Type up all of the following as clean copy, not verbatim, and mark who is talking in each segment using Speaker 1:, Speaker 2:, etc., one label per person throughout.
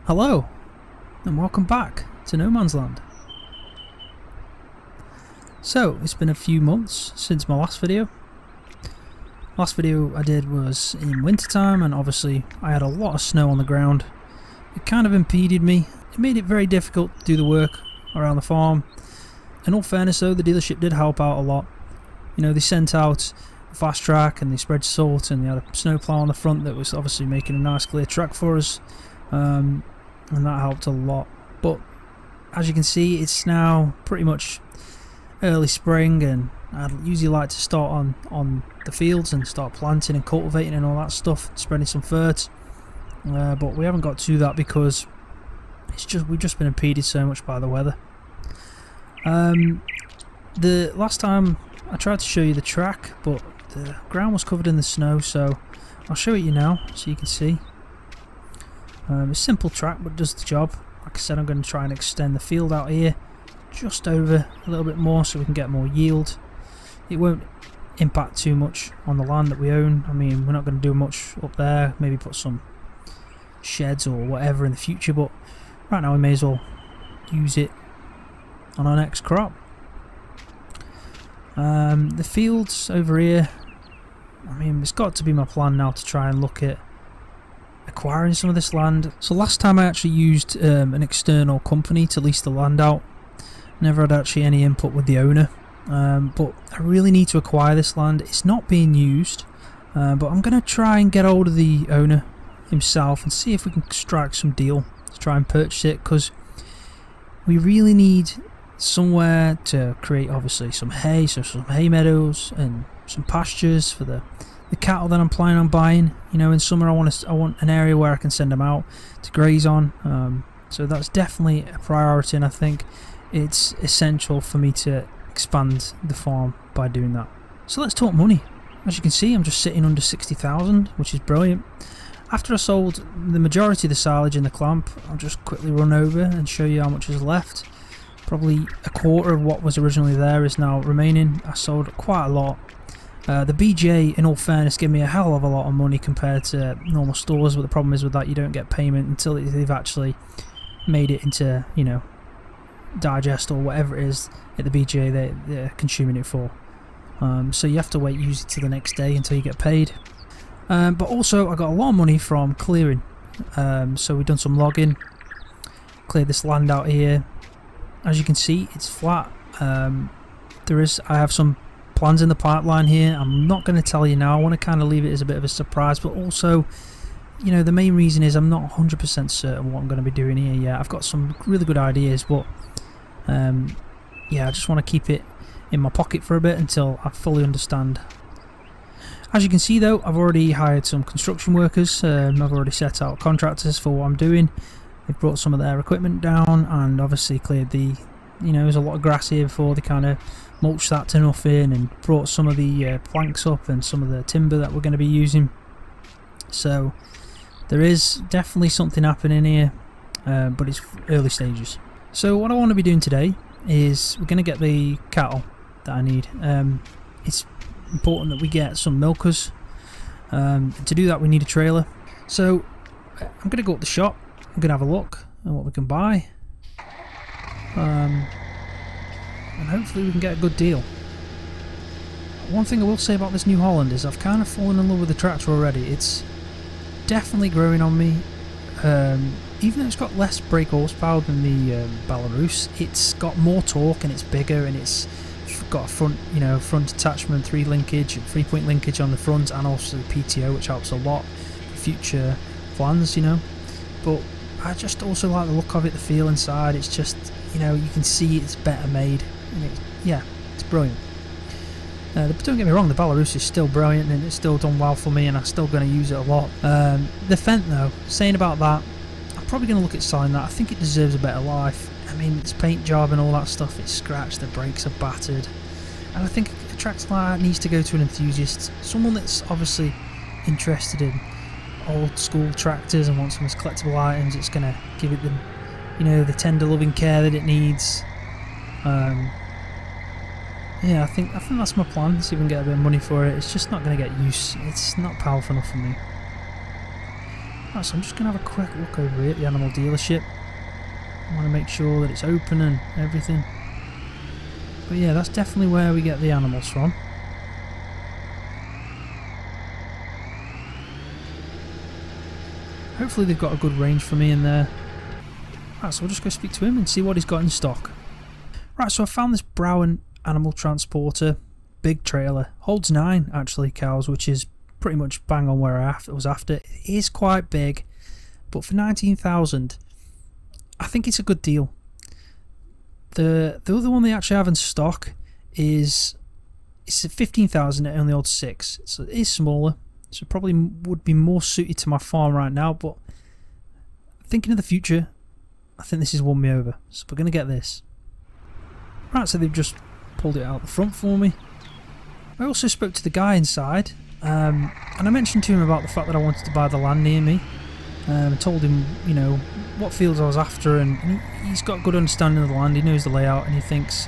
Speaker 1: Hello, and welcome back to No Man's Land. So, it's been a few months since my last video. Last video I did was in wintertime, and obviously I had a lot of snow on the ground. It kind of impeded me. It made it very difficult to do the work around the farm. In all fairness though, the dealership did help out a lot. You know, they sent out a fast track and they spread salt and they had a snowplow on the front that was obviously making a nice clear track for us. And that helped a lot. But as you can see, it's now pretty much early spring, and I'd usually like to start on the fields and start planting and cultivating and all that stuff, spreading some ferts. But we haven't got to that because we've just been impeded so much by the weather. The last time I tried to show you the track, but the ground was covered in the snow, so I'll show it you now so you can see. It's a simple track but does the job. Like I said, I'm going to try and extend the field out here just over a little bit more so we can get more yield. It won't impact too much on the land that we own. I mean, we're not going to do much up there, maybe put some sheds or whatever in the future, but right now we may as well use it on our next crop. The fields over here, I mean, it's got to be my plan now to try and look at acquiring some of this land. So last time I actually used an external company to lease the land out. Never had actually any input with the owner, but I really need to acquire this land. It's not being used, but I'm going to try and get hold of the owner himself and see if we can strike some deal to try and purchase it, because we really need somewhere to create obviously some hay, so some hay meadows and some pastures for the cattle that I'm planning on buying. You know, in summer I want an area where I can send them out to graze on, so that's definitely a priority, and I think it's essential for me to expand the farm by doing that. So let's talk money. As you can see, I'm just sitting under 60,000, which is brilliant. After I sold the majority of the silage and the clamp, I'll just quickly run over and show you how much is left. Probably a quarter of what was originally there is now remaining. I sold quite a lot. The BJ, in all fairness, gave me a hell of a lot of money compared to normal stores, but the problem is with that, you don't get payment until they've actually made it into, you know, digest or whatever it is at the BJ they're consuming it for. So you have to wait usually till the next day until you get paid. But also I got a lot of money from clearing. So we've done some logging, cleared this land out here. As you can see, it's flat. I have some plans in the pipeline here. I'm not going to tell you now. I want to kind of leave it as a bit of a surprise, but also, you know, the main reason is I'm not 100% certain what I'm going to be doing here yet. I've got some really good ideas, but yeah, I just want to keep it in my pocket for a bit until I fully understand. As you can see though, I've already hired some construction workers. I've already set out contractors for what I'm doing. They've brought some of their equipment down and obviously cleared the, you know, there's a lot of grass here before. They kind of mulched that to nothing and brought some of the planks up and some of the timber that we're going to be using. So there is definitely something happening here, but it's early stages. So what I want to be doing today is we're going to get the cattle that I need. It's important that we get some milkers. To do that we need a trailer. So I'm going to go up the shop. I'm going to have a look at what we can buy. And hopefully we can get a good deal. One thing I will say about this New Holland is I've kind of fallen in love with the tractor already. It's definitely growing on me. Even though it's got less brake horsepower than the Belarus, it's got more torque and it's bigger, and it's got a front, you know, front attachment, 3-point linkage on the front, and also the PTO, which helps a lot for future plans, you know. But I just also like the look of it, the feel inside. It's just, you know, you can see it's better made, and yeah, it's brilliant. But don't get me wrong, the Belarus is still brilliant and it's still done well for me, and I'm still going to use it a lot. The Fent though, saying about that, I'm probably going to look at selling that. I think it deserves a better life. I mean, it's paint job and all that stuff, it's scratched, the brakes are battered, and I think a tractor like that needs to go to an enthusiast, someone that's obviously interested in old school tractors and wants some collectible items. It's going to give it the, you know, the tender loving care that it needs. Yeah, I think that's my plan, see if we can get a bit of money for it. It's just not going to get use, it's not powerful enough for me. Right, so I'm just going to have a quick look over here at the animal dealership. I want to make sure that it's open and everything. But yeah, that's definitely where we get the animals from. Hopefully they've got a good range for me in there. Right, so we'll just go speak to him and see what he's got in stock. Right, so I found this Brown animal transporter, big trailer, holds 9 actually cows, which is pretty much bang on where I was after. It is quite big, but for 19,000, I think it's a good deal. The other one they actually have in stock is it's 15,000. It only holds 6, so it is smaller. So it probably would be more suited to my farm right now. But thinking of the future, I think this has won me over. So we're gonna get this. Right, so they've just pulled it out the front for me. I also spoke to the guy inside, and I mentioned to him about the fact that I wanted to buy the land near me. I told him, you know, what fields I was after, and he's got a good understanding of the land. He knows the layout, and he thinks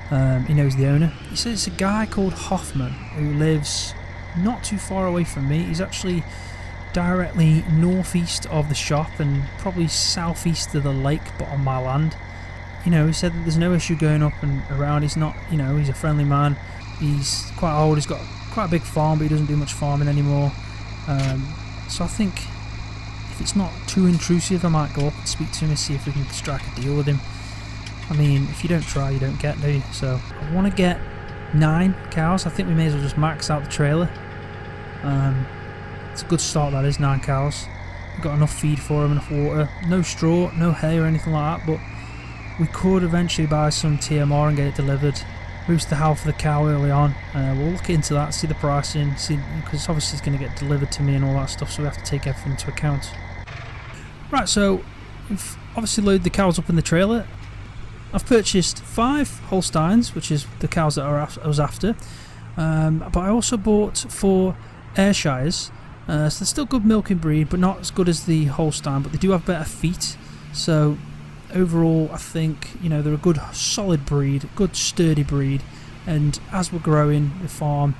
Speaker 1: he knows the owner. He says it's a guy called Hoffman who lives not too far away from me. He's actually directly northeast of the shop and probably southeast of the lake, but on my land. You know, he said that there's no issue going up and around. He's not, you know, he's a friendly man. He's quite old. He's got quite a big farm, but he doesn't do much farming anymore. So I think if it's not too intrusive, I might go up and speak to him and see if we can strike a deal with him. I mean, if you don't try, you don't get, do you? So I want to get 9 cows. I think we may as well just max out the trailer. It's a good start, that is, 9 cows. We've got enough feed for them, enough water. No straw, no hay or anything like that, but we could eventually buy some TMR and get it delivered. Boost the health of the cow early on. We'll look into that, see the pricing, see, because obviously it's going to get delivered to me and all that stuff, so we have to take everything into account. Right, so we've obviously loaded the cows up in the trailer. I've purchased 5 Holsteins, which is the cows that I was after, but I also bought 4 Ayrshires. So they're still good milking breed, but not as good as the Holstein, but they do have better feet. So overall, I think, you know, they're a good solid breed, good sturdy breed, and as we're growing the farm,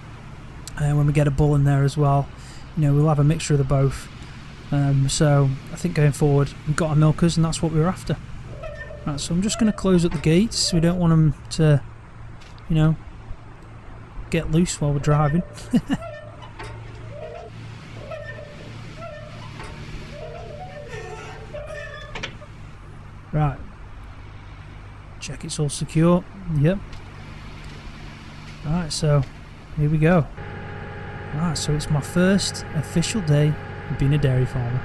Speaker 1: when we get a bull in there as well, you know, we'll have a mixture of the both. So I think going forward, we've got our milkers, and that's what we were after. Right, so I'm just going to close up the gates. We don't want them to, you know, get loose while we're driving. Right, check it's all secure. Yep. Right, so here we go. Right, so it's my first official day of being a dairy farmer,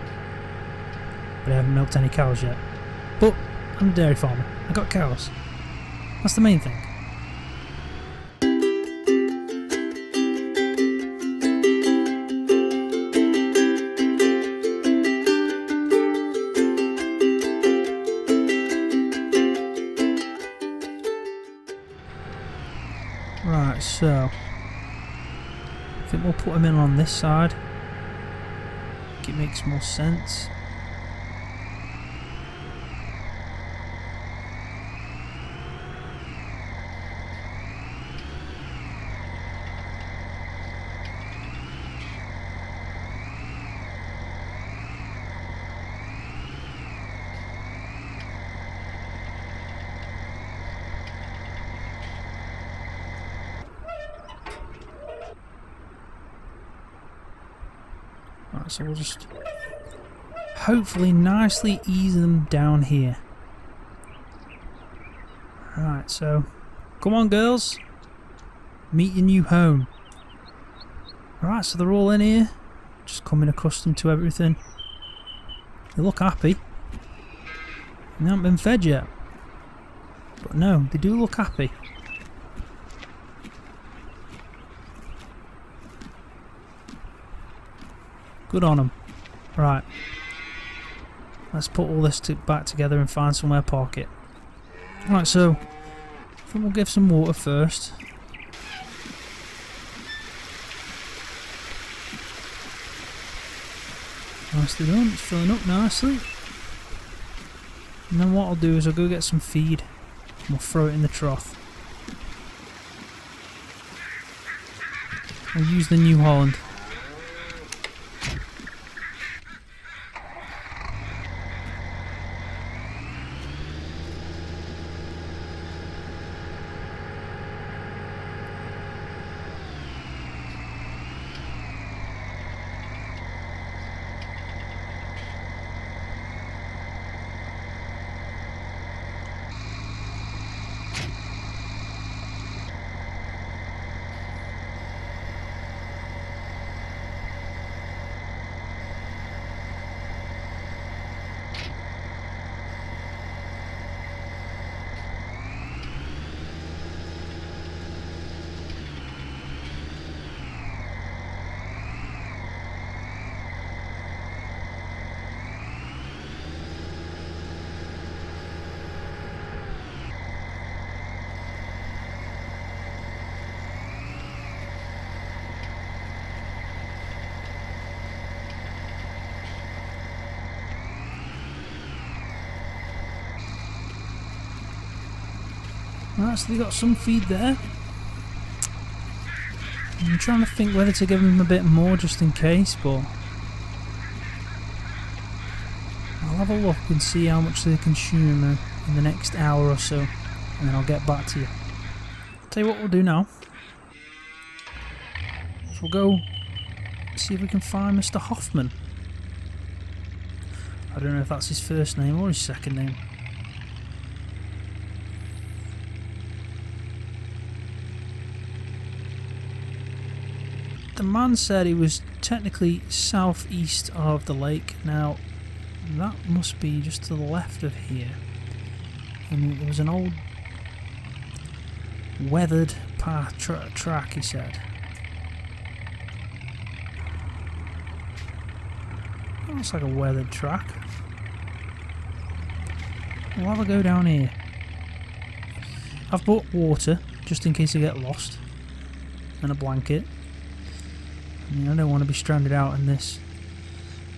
Speaker 1: but I haven't milked any cows yet. But I'm a dairy farmer. I got cows. That's the main thing. Right, so I think we'll put them in on this side. I think it makes more sense. Right, so we'll just hopefully nicely ease them down here. Right, so come on girls, meet your new home. Right, so they're all in here, just coming accustomed to everything. They look happy. They haven't been fed yet, but no, they do look happy. Good on them. Right, let's put all this back together and find somewhere to park it. Right, so I think we'll give some water first. Nicely done, it's filling up nicely. And then what I'll do is I'll go get some feed and we'll throw it in the trough. I'll use the New Holland. Right, so they got some feed there. I'm trying to think whether to give them a bit more just in case, but I'll have a look and see how much they consume in the next hour or so, and then I'll get back to you. I'll tell you what we'll do now. So we'll go see if we can find Mr. Hoffman. I don't know if that's his first name or his second name. The man said he was technically southeast of the lake. Now, that must be just to the left of here. And there was an old weathered path track, he said. That looks like a weathered track. We'll have a go down here. I've bought water, just in case I get lost. And a blanket. I mean, I don't want to be stranded out in this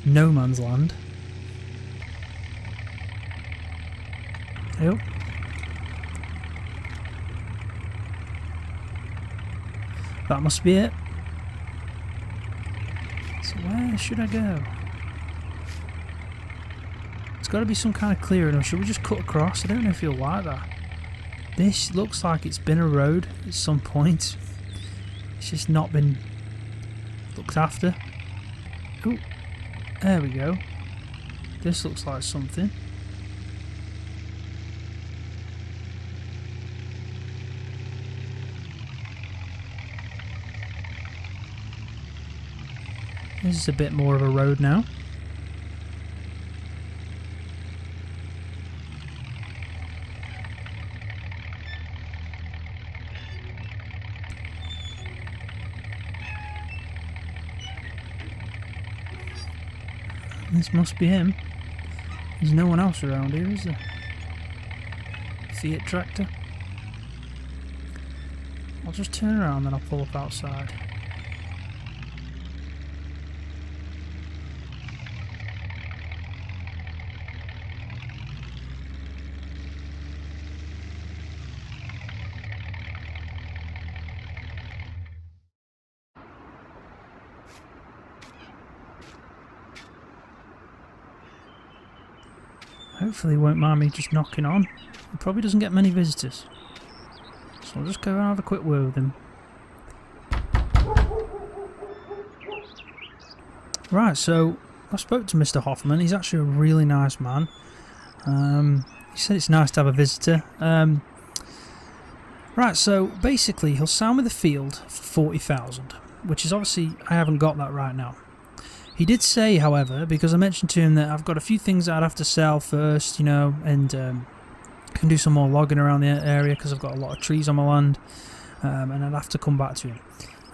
Speaker 1: no man's land. Yep. That must be it. So where should I go? It's got to be some kind of clearing, or should we just cut across? I don't know if you'll like that. This looks like it's been a road at some point. It's just not been looked after. Oh, there we go. This looks like something. This is a bit more of a road now. This must be him. There's no one else around here, is there? Fiat tractor. I'll just turn around and I'll pull up outside. Hopefully he won't mind me just knocking on. He probably doesn't get many visitors. So I'll just go and have a quick word with him. Right, so I spoke to Mr. Hoffman. He's actually a really nice man. He said it's nice to have a visitor. Right, so basically he'll sound me the field for 40,000, which is obviously, I haven't got that right now. He did say, however, because I mentioned to him that I've got a few things that I'd have to sell first, you know, and I can do some more logging around the area because I've got a lot of trees on my land, and I'd have to come back to him.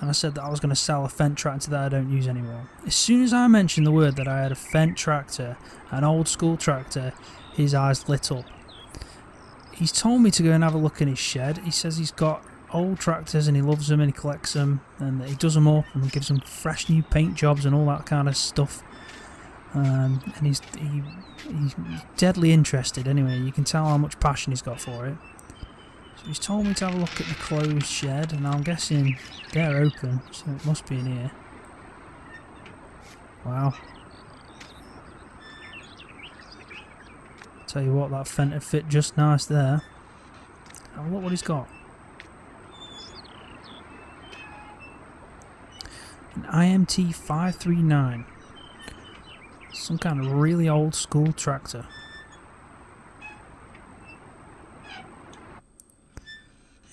Speaker 1: And I said that I was going to sell a Fendt tractor that I don't use anymore. As soon as I mentioned the word that I had a Fendt tractor, an old school tractor, his eyes lit up. He's told me to go and have a look in his shed. He says he's got old tractors and he loves them and he collects them and he does them up and gives them fresh new paint jobs and all that kind of stuff. And he's deadly interested anyway. You can tell how much passion he's got for it. So he's told me to have a look at the closed shed, and I'm guessing they're open, so it must be in here. Wow. Tell you what, that Fendt fit just nice there. Have a look what he's got. An IMT 539. Some kind of really old school tractor.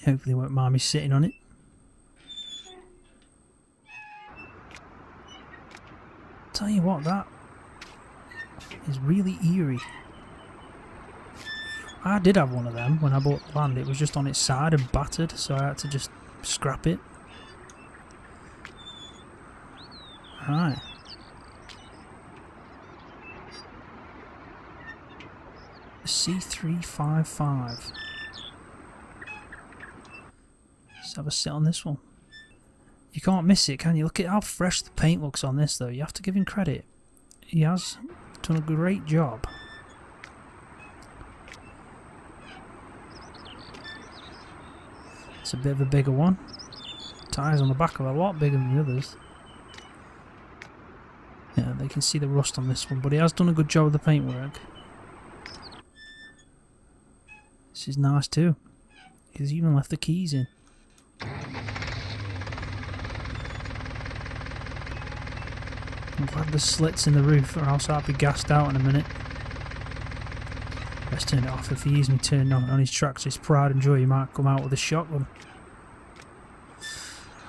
Speaker 1: Hopefully won't mind me sitting on it. Tell you what, that is really eerie. I did have one of them when I bought the land. It was just on its side and battered, so I had to just scrap it. Right. C355. Let's have a sit on this one. You can't miss it, can you? Look at how fresh the paint looks on this, though. You have to give him credit. He has done a great job. It's a bit of a bigger one. Tyres on the back are a lot bigger than the others. Yeah, they can see the rust on this one, but he has done a good job of the paintwork. This is nice too. He's even left the keys in. I'm glad there's slits in the roof, or else I'd be gassed out in a minute. Let's turn it off. If he hears me turn on his tracks, his pride and joy, he might come out with a shotgun.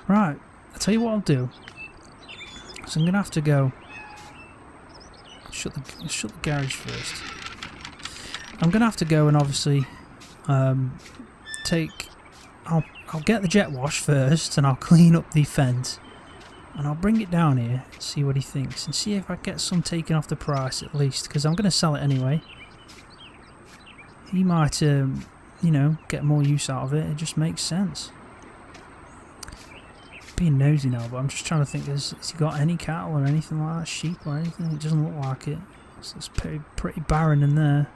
Speaker 1: Right, I'll tell you what I'll do. So I'm going to have to go... Shut the garage first. I'm going to have to go and obviously I'll get the jet wash first, and I'll clean up the fence. And I'll bring it down here, see what he thinks, and see if I get some taken off the price at least, because I'm going to sell it anyway. He might, you know, get more use out of it. It just makes sense. Being nosy now, but I'm just trying to think, has he got any cattle or anything like that, sheep or anything? It doesn't look like it. So it's pretty barren in there.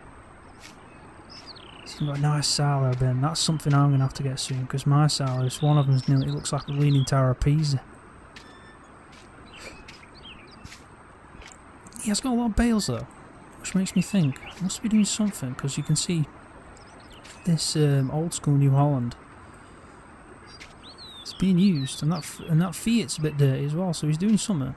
Speaker 1: He's got a nice silo bin. That's something I'm going to have to get soon, because my silos, one of them's nearly, it looks like the Leaning Tower of Pisa. He has got a lot of bales though, which makes me think he must be doing something, because you can see this old school New Holland. It's being used, and that Fiat's a bit dirty as well, so he's doing something.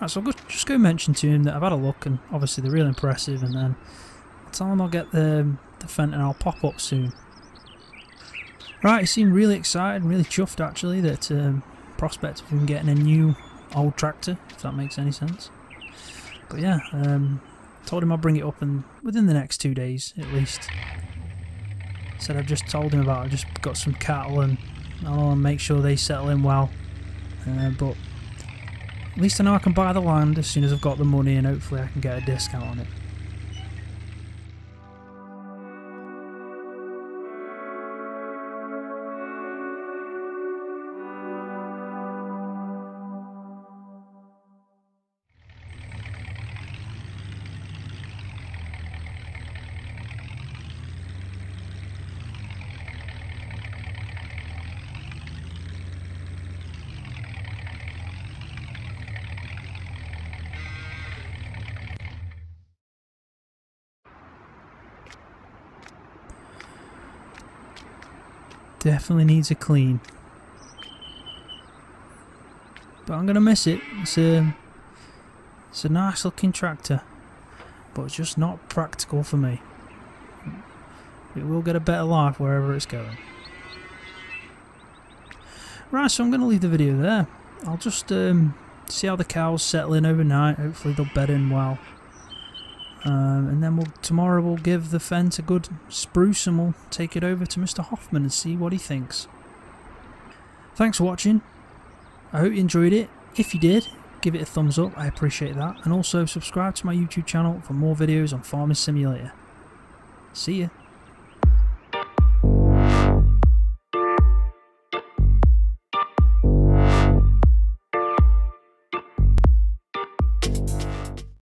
Speaker 1: Right, so I'll just go mention to him that I've had a look, and obviously they're real impressive, and then I'll tell him I'll get the Fenton and I'll pop up soon. Right, he seemed really excited, really chuffed actually, that prospect of him getting a new old tractor, if that makes any sense. But yeah, told him I'll bring it up and within the next 2 days at least. Said I've just told him about, I just got some cattle and I'll make sure they settle in well. But at least I know I can buy the land as soon as I've got the money, and hopefully I can get a discount on it. Definitely needs a clean. But I'm going to miss it. It's a nice looking tractor, but it's just not practical for me. It will get a better life wherever it's going. Right, so I'm going to leave the video there. I'll just see how the cows settle in overnight. Hopefully they'll bed in well. And then tomorrow we'll give the fence a good spruce, and we'll take it over to Mr. Hoffman and see what he thinks. Thanks for watching. I hope you enjoyed it. If you did, give it a thumbs up, I appreciate that. And also subscribe to my YouTube channel for more videos on Farming Simulator. See ya.